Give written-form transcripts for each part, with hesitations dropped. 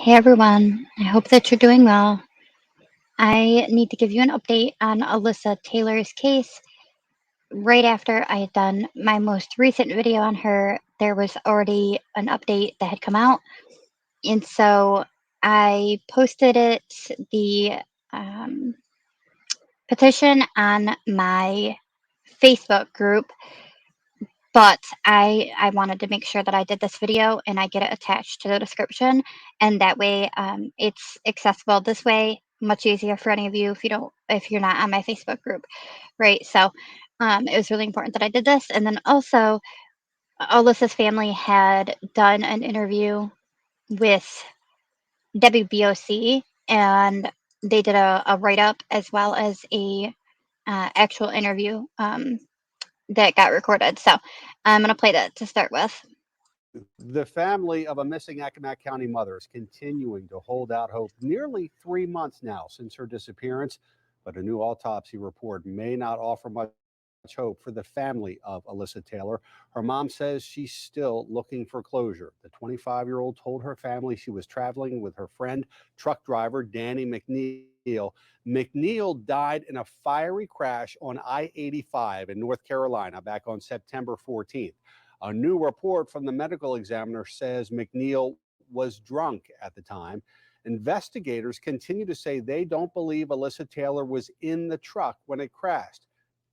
Hey everyone, I hope that you're doing well. I need to give you an update on Alyssa Taylor's case. Right after I had done my most recent video on her, there was already an update that had come out. And so I posted the um, petition on my Facebook group, but I wanted to make sure that I did this video and I get it attached to the description, and that way it's accessible this way, much easier for any of you if you're not on my Facebook group, right? So it was really important that I did this, and then also Alyssa's family had done an interview with WBOC, and they did a write up as well as a actual interview. That got recorded. So I'm going to play that to start with. The family of a missing Accomack County mother is continuing to hold out hope nearly 3 months now since her disappearance, but a new autopsy report may not offer much hope for the family of Alyssa Taylor. Her mom says she's still looking for closure. The 25-year-old told her family she was traveling with her friend, truck driver Danny McNeil. McNeil died in a fiery crash on I-85 in North Carolina back on September 14th. A new report from the medical examiner says McNeil was drunk at the time. Investigators continue to say they don't believe Alyssa Taylor was in the truck when it crashed.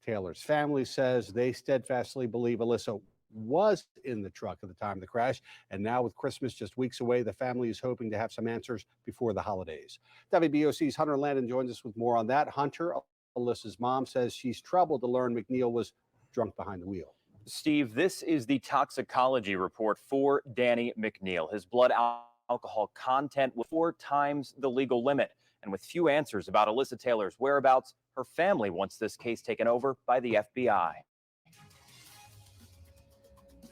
Taylor's family says they steadfastly believe Alyssa was in the truck at the time of the crash. And now, with Christmas just weeks away, the family is hoping to have some answers before the holidays. WBOC's Hunter Landon joins us with more on that. Hunter, Alyssa's mom, says she's troubled to learn McNeil was drunk behind the wheel. Steve, this is the toxicology report for Danny McNeil. His blood alcohol content was 4 times the legal limit. And with few answers about Alyssa Taylor's whereabouts, her family wants this case taken over by the FBI.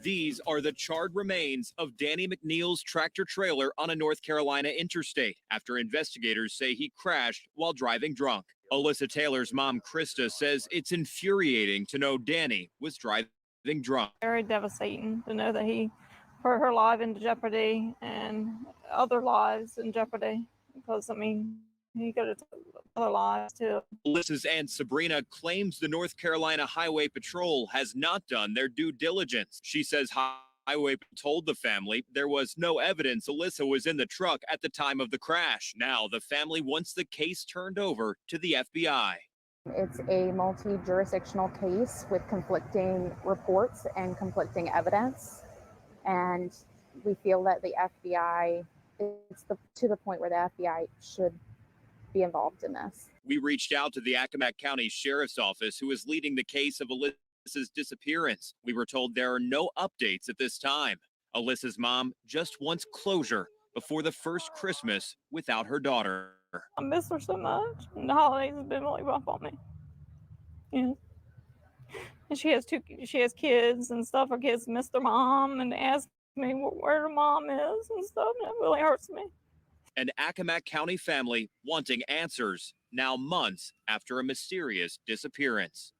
These are the charred remains of Danny McNeil's tractor trailer on a North Carolina interstate after investigators say he crashed while driving drunk. Alyssa Taylor's mom, Krista, says it's infuriating to know Danny was driving drunk. Very devastating to know that he put her life into jeopardy and other lives in jeopardy, because he could have took other lives too. Alyssa's aunt Sabrina claims the North Carolina Highway Patrol has not done their due diligence. She says Highway told the family there was no evidence Alyssa was in the truck at the time of the crash. Now the family wants the case turned over to the FBI. It's a multi-jurisdictional case with conflicting reports and conflicting evidence. And we feel that the FBI, to the point where the FBI should be involved in this. We reached out to the Accomack County Sheriff's Office, who is leading the case of Alyssa's disappearance. We were told there are no updates at this time. Alyssa's mom just wants closure before the first Christmas without her daughter. I miss her so much, and the holidays have been really rough on me. Yeah. And she has kids and stuff. Her kids miss their mom and ask me where her mom is and stuff, and it really hurts me. An Accomack County family wanting answers now months after a mysterious disappearance.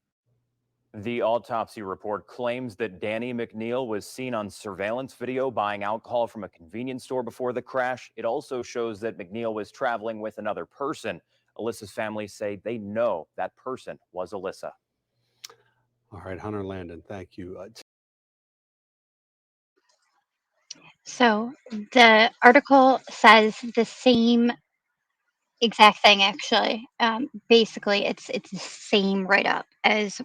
The autopsy report claims that Danny McNeil was seen on surveillance video buying alcohol from a convenience store before the crash. It also shows that McNeil was traveling with another person. Alyssa's family say they know that person was Alyssa. All right, Hunter Landon, thank you. So the article says the same exact thing, actually. Basically, it's the same write up as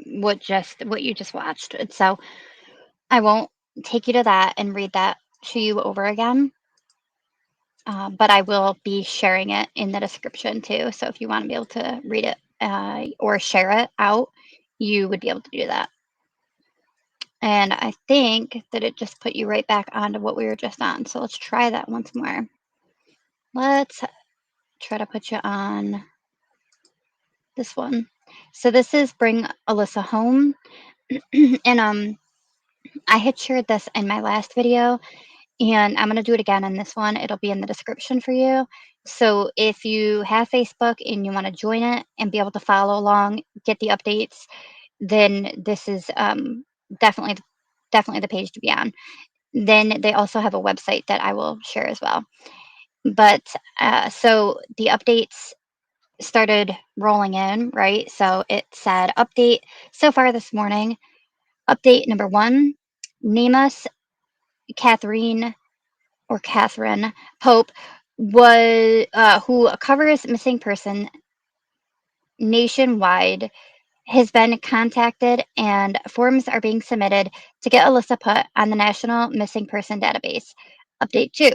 what you just watched. And so I won't take you to that and read that to you over again. But I will be sharing it in the description too. So if you want to be able to read it or share it out, you would be able to do that. And I think that it just put you right back onto what we were just on. So let's try that once more. Let's try to put you on this one. So this is Bring Alyssa Home. And I had shared this in my last video, and I'm going to do it again in this one. It'll be in the description for you. So if you have Facebook and you want to join it and be able to follow along, get the updates, then this is definitely the page to be on. Then they also have a website that I will share as well. But so the updates started rolling in, right? So it said update so far this morning. Update number 1, Namus Catherine Pope was who covers missing person nationwide has been contacted and forms are being submitted to get Alyssa put on the National Missing Person Database. Update 2.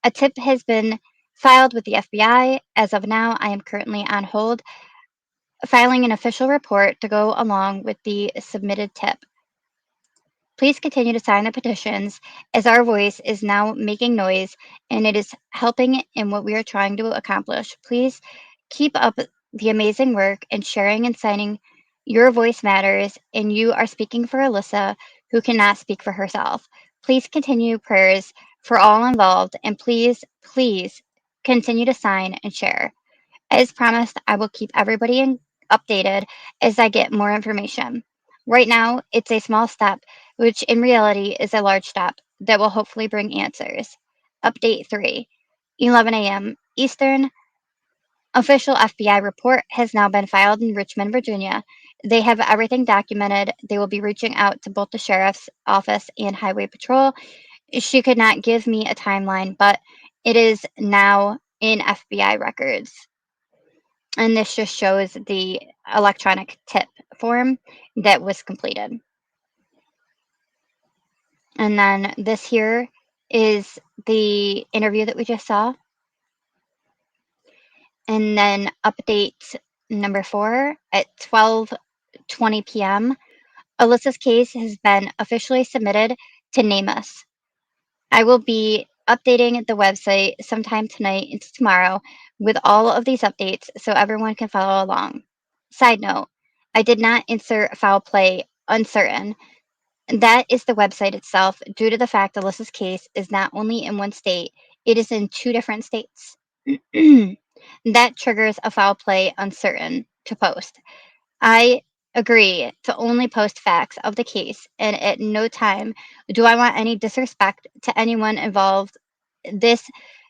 A tip has been filed with the FBI. As of now, I am currently on hold, filing an official report to go along with the submitted tip. Please continue to sign the petitions as our voice is now making noise and it is helping in what we are trying to accomplish. Please keep up the amazing work and sharing and signing. Your voice matters and you are speaking for Alyssa, who cannot speak for herself. Please continue prayers for all involved and please continue to sign and share. As promised, I will keep everybody updated as I get more information. Right now, it's a small step, which in reality is a large step that will hopefully bring answers. Update 3, 11 a.m. Eastern. Official FBI report has now been filed in Richmond, Virginia. They have everything documented. They will be reaching out to both the sheriff's office and highway patrol. She could not give me a timeline, but it is now in FBI records. And this just shows the electronic tip form that was completed. And then this here is the interview that we just saw. And then update number 4 at 12:20 p.m. Alyssa's case has been officially submitted to NamUs. I will be updating the website sometime tonight into tomorrow with all of these updates so everyone can follow along. Side note, I did not insert foul play uncertain. That is the website itself due to the fact Alyssa's case is not only in one state, it is in 2 different states. That triggers a foul play uncertain to post. I agree to only post facts of the case, and at no time do I want any disrespect to anyone involved. This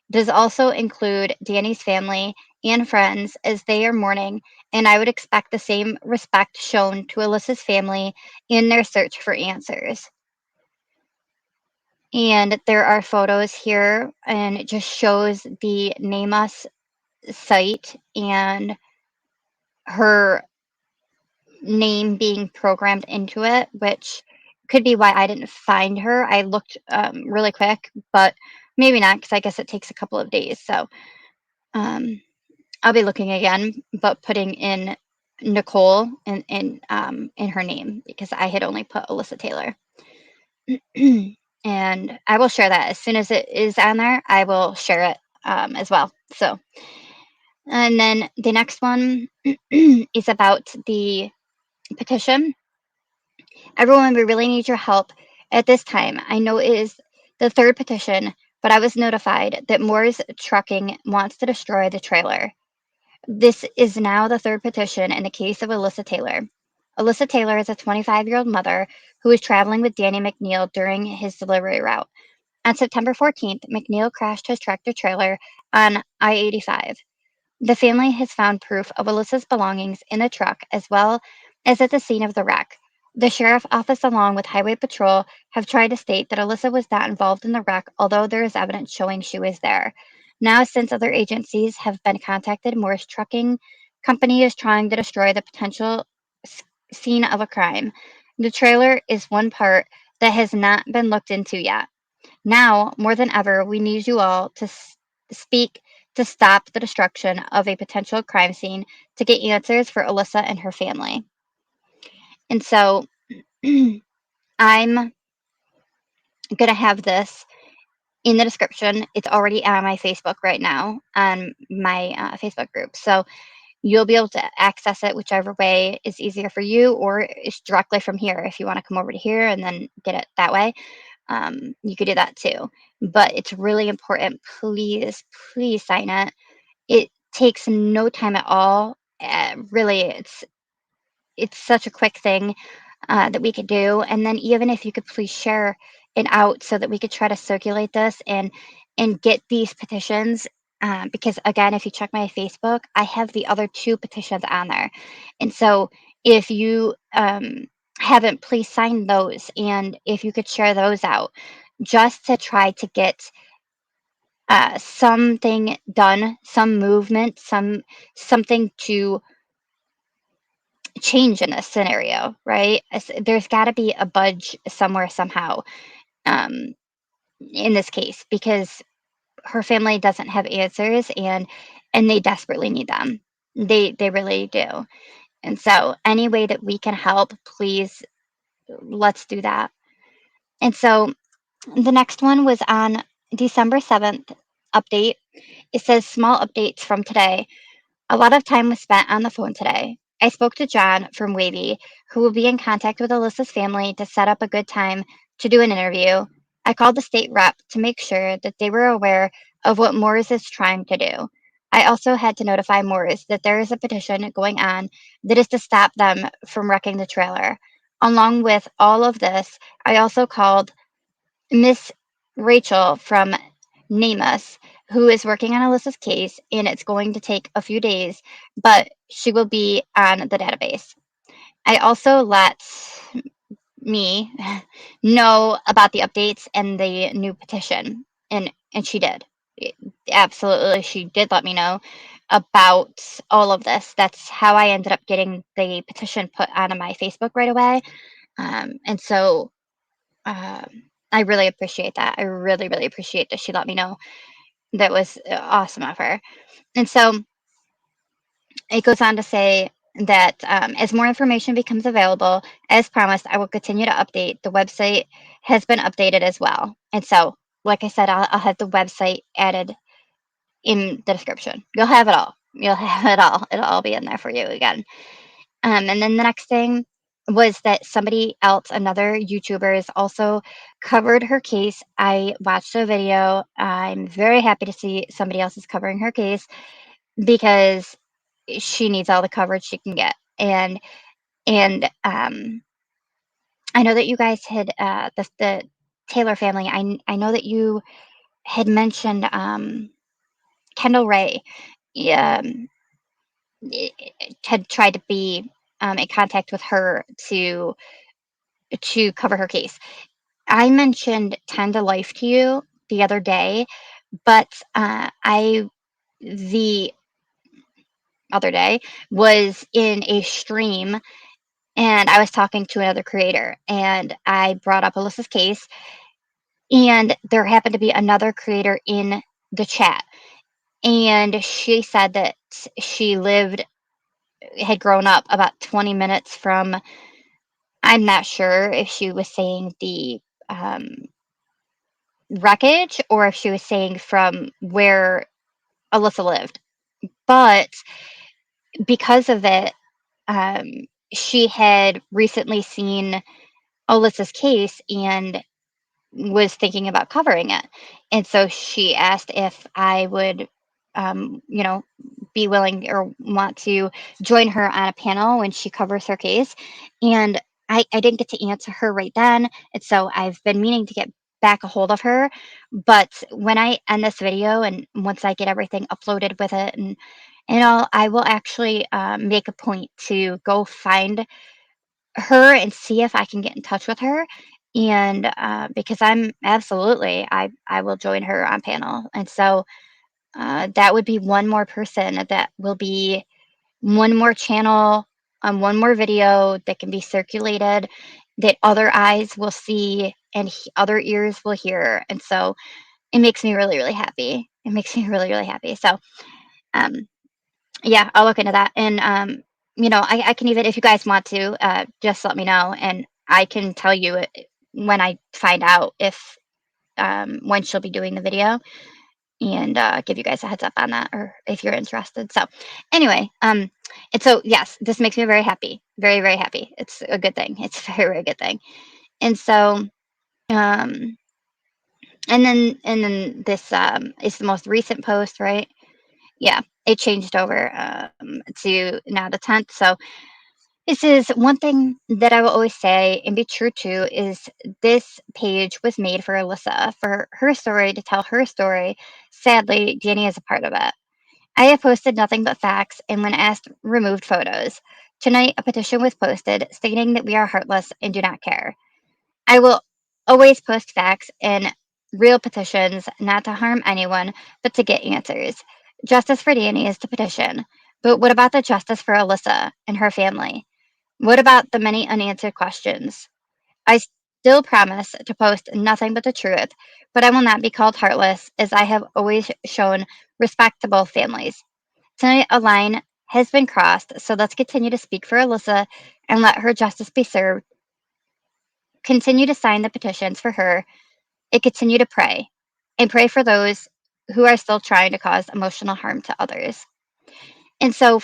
does also include Danny's family and friends as they are mourning, and I would expect the same respect shown to Alyssa's family in their search for answers. And there are photos here, and it just shows the Name Us site and her name being programmed into it, which could be why I didn't find her. I looked really quick, but maybe not because I guess it takes a couple of days. So I'll be looking again, but putting in Nicole in her name because I had only put Alyssa Taylor. And I will share that as soon as it is on there. I will share it as well. So, and then the next one is about the petition. Everyone, we really need your help at this time. I know it is the 3rd petition, but I was notified that Moore's Trucking wants to destroy the trailer. This is now the 3rd petition in the case of Alyssa Taylor. Alyssa Taylor is a 25-year-old mother who was traveling with Danny McNeil during his delivery route. On September 14th, McNeil crashed his tractor trailer on I-85. The family has found proof of Alyssa's belongings in the truck as well as at the scene of the wreck. The sheriff office, along with highway patrol, have tried to state that Alyssa was not involved in the wreck, although there is evidence showing she was there. Now, since other agencies have been contacted, Moore's Trucking Company is trying to destroy the potential scene of a crime. The trailer is one part that has not been looked into yet. Now, more than ever, we need you all to speak to stop the destruction of a potential crime scene to get answers for Alyssa and her family. And so I'm going to have this in the description. It's already on my Facebook right now on my Facebook group. So you'll be able to access it whichever way is easier for you, or it's directly from here. If you want to come over to here and then get it that way, you could do that too. But it's really important. Please sign it. It takes no time at all. Really, it's such a quick thing that we could do. And then even if you could please share it out so that we could try to circulate this and and get these petitions, because again, if you check my Facebook, I have the other 2 petitions on there. And so if you haven't, please sign those. And if you could share those out just to try to get something done, some movement, something to change in this scenario, right? There's got to be a budge somewhere, somehow, um, in this case, because her family doesn't have answers, and they desperately need them. They really do. And so any way that we can help, please, let's do that. And so the next one was on December 7th update. It says small updates from today. A lot of time was spent on the phone today. I spoke to John from Wavy, who will be in contact with Alyssa's family to set up a good time to do an interview. I called the state rep to make sure that they were aware of what Moores is trying to do. I also had to notify Moores that there is a petition going on that is to stop them from wrecking the trailer. Along with all of this, I also called Miss Rachel from NamUs, who is working on Alyssa's case, and it's going to take a few days, but she will be on the database. I also let me know about the updates and the new petition, and she did. Absolutely, she did let me know about all of this. That's how I ended up getting the petition put on my Facebook right away. And so I really appreciate that. I really, really appreciate that she let me know. That was awesome of her. And so it goes on to say that as more information becomes available, as promised, I will continue to update. The website has been updated as well. And so, like I said, I'll have the website added in the description. You'll have it all. You'll have it all. It'll all be in there for you again. And then the next thing was that somebody else, another YouTuber, has also covered her case. I watched a video. I'm very happy to see somebody else is covering her case because she needs all the coverage she can get. And I know that you guys had the Taylor family. I know that you had mentioned Kendall Ray. Um, had tried to be in contact with her to cover her case. I mentioned 10 to Life to you the other day, but I the other day was in a stream and I was talking to another creator and I brought up Alyssa's case, and there happened to be another creator in the chat, and she said that she had grown up about 20 minutes from, I'm not sure if she was saying the wreckage or if she was saying from where Alyssa lived. But because of it, um, she had recently seen Alyssa's case and was thinking about covering it. And so she asked if I would, you know, be willing or want to join her on a panel when she covers her case. And I didn't get to answer her right then. And so I've been meaning to get back a hold of her. But when I end this video and once I get everything uploaded with it and all, I will actually make a point to go find her and see if I can get in touch with her. And because I'm absolutely, I will join her on panel. And so that would be one more person that will be one more channel on one more video that can be circulated, that other eyes will see and other ears will hear. And so it makes me really, really happy. It makes me really, really happy. So um, yeah, I'll look into that. And, you know, I can even, if you guys want to, just let me know and I can tell you when I find out if, when she'll be doing the video and give you guys a heads up on that or if you're interested. So anyway, and so, yes, this makes me very happy. Very, very happy. It's a good thing. It's a very, very good thing. And so, um, and then this is the most recent post, right? Yeah, it changed over to now the 10th. So This is one thing that I will always say and be true to is this page was made for Alyssa, for her story, to tell her story. Sadly, Danny is a part of it. I have posted nothing but facts and when asked, removed photos. Tonight, a petition was posted stating that we are heartless and do not care. I will always post facts and real petitions, not to harm anyone, but to get answers. Justice for Danny is the petition. But what about the justice for Alyssa and her family? What about the many unanswered questions? I still promise to post nothing but the truth, but I will not be called heartless as I have always shown respect to both families. Tonight, a line has been crossed, so let's continue to speak for Alyssa and let her justice be served. Continue to sign the petitions for her and continue to pray. And pray for those who are still trying to cause emotional harm to others. And so,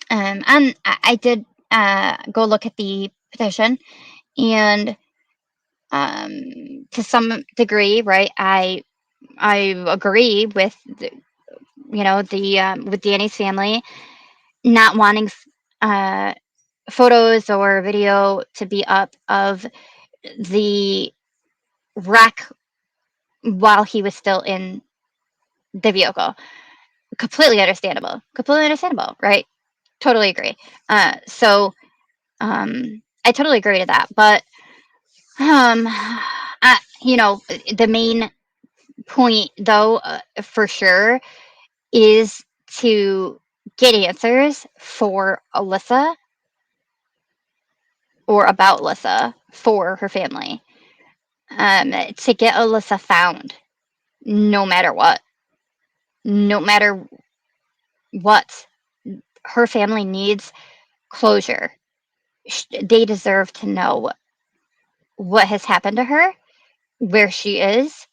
and I did go look at the petition, and to some degree, right, I agree with with Danny's family not wanting uh, photos or video to be up of the wreck while he was still in the vehicle. Completely understandable, right? Totally agree. I totally agree to that. But the main point, though, for sure, is to get answers for Alyssa or about Alyssa for her family. To get Alyssa found, no matter what. No matter what. Her family needs closure. They deserve to know what has happened to her, where she is,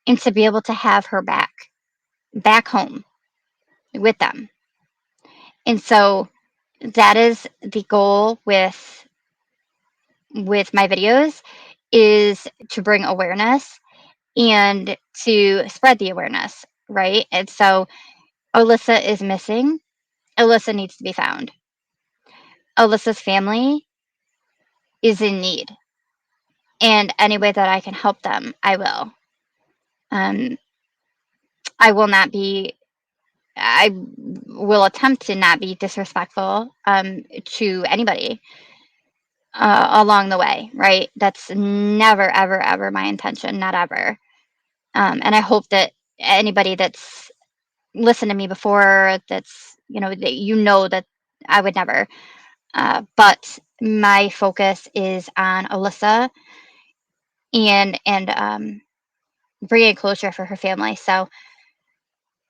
and to be able to have her back home with them. And so that is the goal with my videos, is to bring awareness and to spread the awareness, right? And so Alyssa is missing. Alyssa needs to be found. Alyssa's family is in need. And any way that I can help them, I will. Um, I will not be, I will attempt to not be disrespectful to anybody along the way, right? That's never, ever, ever my intention, not ever. And I hope that anybody that's listened to me before, that's, that I would never. But my focus is on Alyssa and bringing closure for her family. So,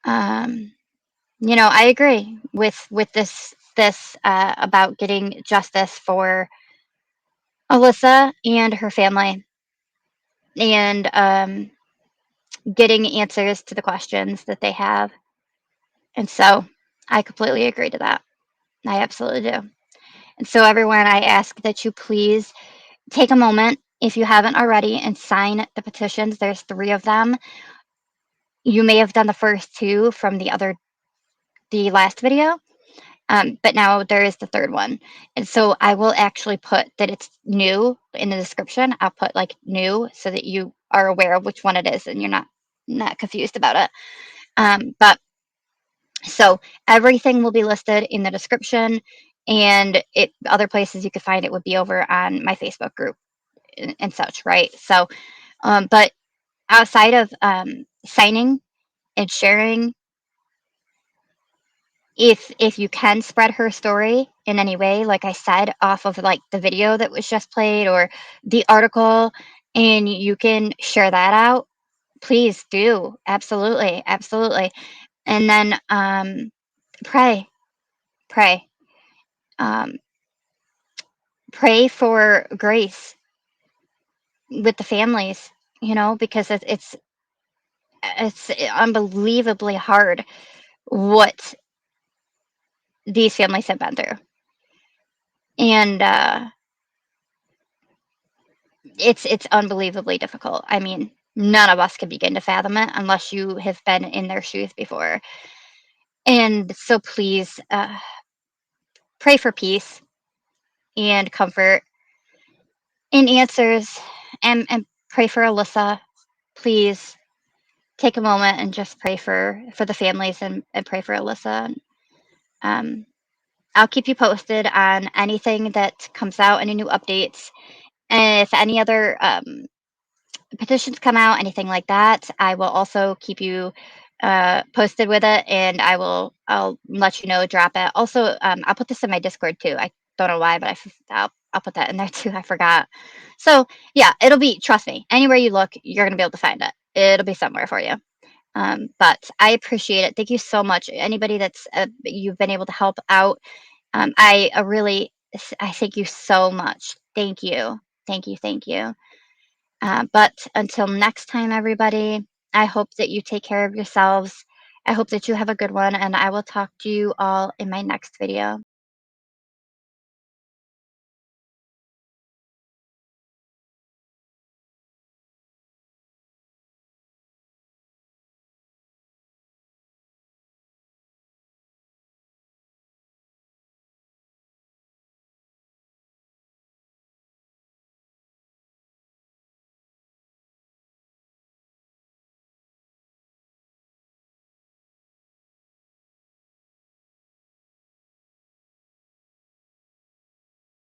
I agree with this about getting justice for Alyssa and her family, and getting answers to the questions that they have. And so I completely agree to that. I absolutely do. And so, everyone, I ask that you please take a moment, if you haven't already, and sign the petitions. There's 3 of them. You may have done the first 2 from the last video, but now there is the 3rd one. And so I will actually put that it's new in the description. I'll put like new so that you are aware of which one it is and you're not confused about it. But so everything will be listed in the description, and other places you could find it would be over on my Facebook group and such, right? So, but outside of signing and sharing, if you can spread her story in any way, like I said, off of like the video that was just played or the article, and you can share that out, please do. Absolutely, absolutely. And then pray, pray, um, pray for grace with the families. Because it's unbelievably hard what these families have been through, and it's unbelievably difficult. I mean, none of us can begin to fathom it unless you have been in their shoes before. And so please pray for peace and comfort and answers, and pray for Alyssa. Please take a moment and just pray for the families, and pray for Alyssa. Um, I'll keep you posted on anything that comes out, any new updates. And if any other petitions come out, anything like that, I will also keep you posted with it, and I'll let you know, drop it. Also, I'll put this in my Discord too. I don't know why, but I'll put that in there too. I forgot. So yeah, it'll be, trust me, anywhere you look, you're gonna be able to find it. It'll be somewhere for you. But I appreciate it. Thank you so much. Anybody that's you've been able to help out, I really, I thank you so much. Thank you. Thank you. Thank you. But until next time, everybody, I hope that you take care of yourselves. I hope that you have a good one, and I will talk to you all in my next video.